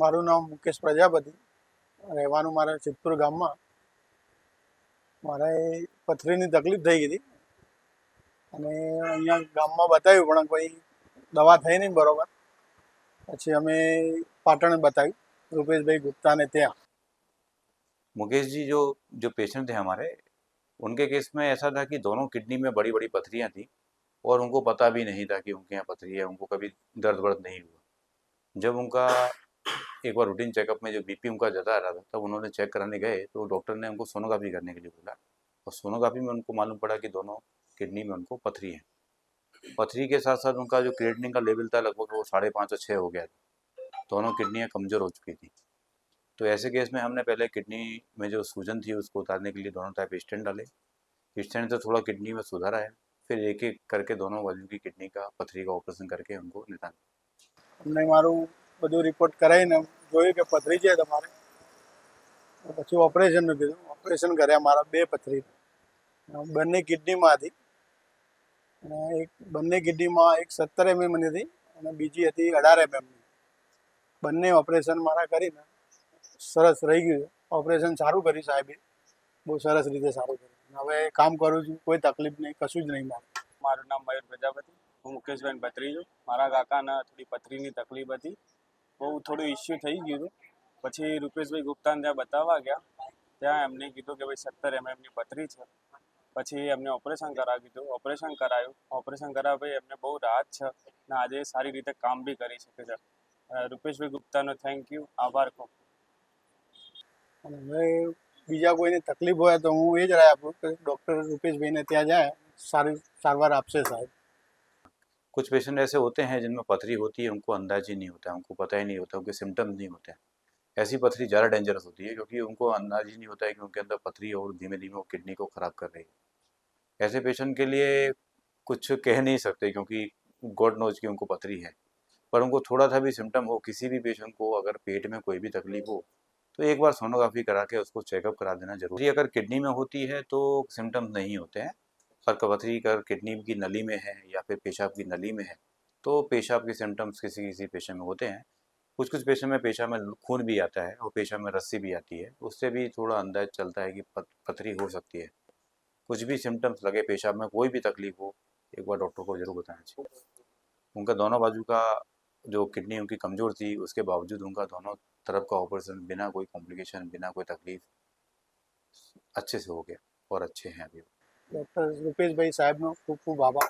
મારું નામ મુકેશ પ્રજાપતિ, રહેવાનું મારા સિદ્ધપુર ગામમાં. મારે પથરીની તકલીફ થઈ ગઈ હતી અને અહીંયા ગામમાં બતાવ્યું, પણ કોઈ દવા થઈ નહીં બરોબર. પછી અમે પાટણ બતાવ્યું રૂपेश गुप्ता ने ત્યાં. मुकेश जी जो जो पेशेंट थे हमारे, उनके केस में ऐसा था कि दोनों किडनी में बड़ी बड़ी पथरियां थी और उनको पता भी नहीं था कि उनके यहाँ पथरी है। उनको कभी दर्द वर्द नहीं हुआ। जब उनका एक बार रूटीन चेकअप में जो बीपी उनका ज़्यादा आ रहा था, तब उन्होंने चेक कराने गए तो डॉक्टर ने उनको सोनोग्राफी करने के लिए बोला, और सोनोग्राफी में उनको मालूम पड़ा कि दोनों किडनी में उनको पथरी है। पथरी के साथ साथ उनका जो क्रिएटिनिन का लेवल था लगभग वो 5.5 और 6 हो गया था। दोनों किडनियाँ कमज़ोर हो चुकी थी। तो ऐसे केस में हमने पहले किडनी में जो सूजन थी उसको उतारने के लिए दोनों टाइप स्टेंट डाले। स्टेंट से थोड़ा किडनी में सुधार आया, फिर एक एक करके दोनों बाजू की किडनी का पथरी का ऑपरेशन करके उनको निदान। અમને મારું બધું રિપોર્ટ કરાવીને જોયું કે પથરી છે તમારે, પછી ઓપરેશનનું કીધું. ઓપરેશન કર્યા મારા 2 પથરી, બંને કિડનીમાં હતી. અને બંને કિડનીમાં એક 17 mm હતી અને બીજી હતી 18 mm. બંને ઓપરેશન મારા કરીને સરસ રહી ગયું. ઓપરેશન સારું કર્યું સાહેબે, બહુ સરસ રીતે સારું કર્યું. હવે કામ કરું છું, કોઈ તકલીફ નહીં, કશું જ નહીં મારે. મારું નામ મયુર પ્રજાપતિ, હું મુકેશભાઈ ભત્રીજો. મારા કાકાને થોડી પથરીની તકલીફ હતી, બહુ થોડું ઇસ્યુ થઈ ગયું હતું. પછી રૂપેશભાઈ ગુપ્તાને ત્યાં બતાવવા ગયા, ત્યાં એમને કીધું કે ભાઈ 17 mmની પથરી છે. પછી એમને ઓપરેશન કરાવી દીધું. ઓપરેશન કરાયું. ઓપરેશન કરાવ્યા પછી એમને બહુ રાહત છે અને આજે સારી રીતે કામ બી કરી શકે છે. રૂપેશભાઈ ગુપ્તાનો થેન્ક યુ, આભાર કહું. અને હવે બીજા કોઈને તકલીફ હોય તો હું એ જ રાય આપું કે ડૉક્ટર રૂपेशભાઈને ત્યાં જાય, સારી સારવાર આપશે સાહેબ. कुछ पेशेंट ऐसे होते हैं जिनमें पथरी होती है, उनको अंदाज ही नहीं होता है, उनको पता ही नहीं होता, उनके सिम्टम्स नहीं होते हैं। ऐसी पथरी ज़्यादा डेंजरस होती है क्योंकि उनको अंदाज ही नहीं होता है कि उनके अंदर पथरी और धीमे धीमे वो किडनी को ख़राब कर रही है। ऐसे पेशेंट के लिए कुछ कह नहीं सकते क्योंकि गॉड नोज की उनको पथरी है, पर उनको थोड़ा सा भी सिम्टम हो, किसी भी पेशेंट को अगर पेट में कोई भी तकलीफ हो तो एक बार सोनोग्राफी करा के उसको चेकअप करा देना जरूरी। अगर किडनी में होती है तो सिम्टम्स नहीं होते हैं, पर पथरी अगर किडनी की नली में है या फिर पेशाब की नली में है तो पेशाब के सिम्टम्स किसी किसी पेशेंट में होते हैं। कुछ कुछ पेशेंट में पेशाब में खून भी आता है और पेशाब में रस्सी भी आती है, उससे भी थोड़ा अंदाज चलता है कि पथरी हो सकती है। कुछ भी सिम्टम्स लगे, पेशाब में कोई भी तकलीफ हो, एक बार डॉक्टर को जरूर बताना चाहिए। उनका दोनों बाजू का जो किडनी उनकी कमज़ोर थी, उसके बावजूद उनका दोनों तरफ का ऑपरेशन बिना कोई कॉम्प्लिकेशन, बिना कोई तकलीफ अच्छे से हो गया और अच्छे हैं अभी। ડૉક્ટર રૂपेशભાઈ સાહેબનો ખૂબ ખૂબ આભાર.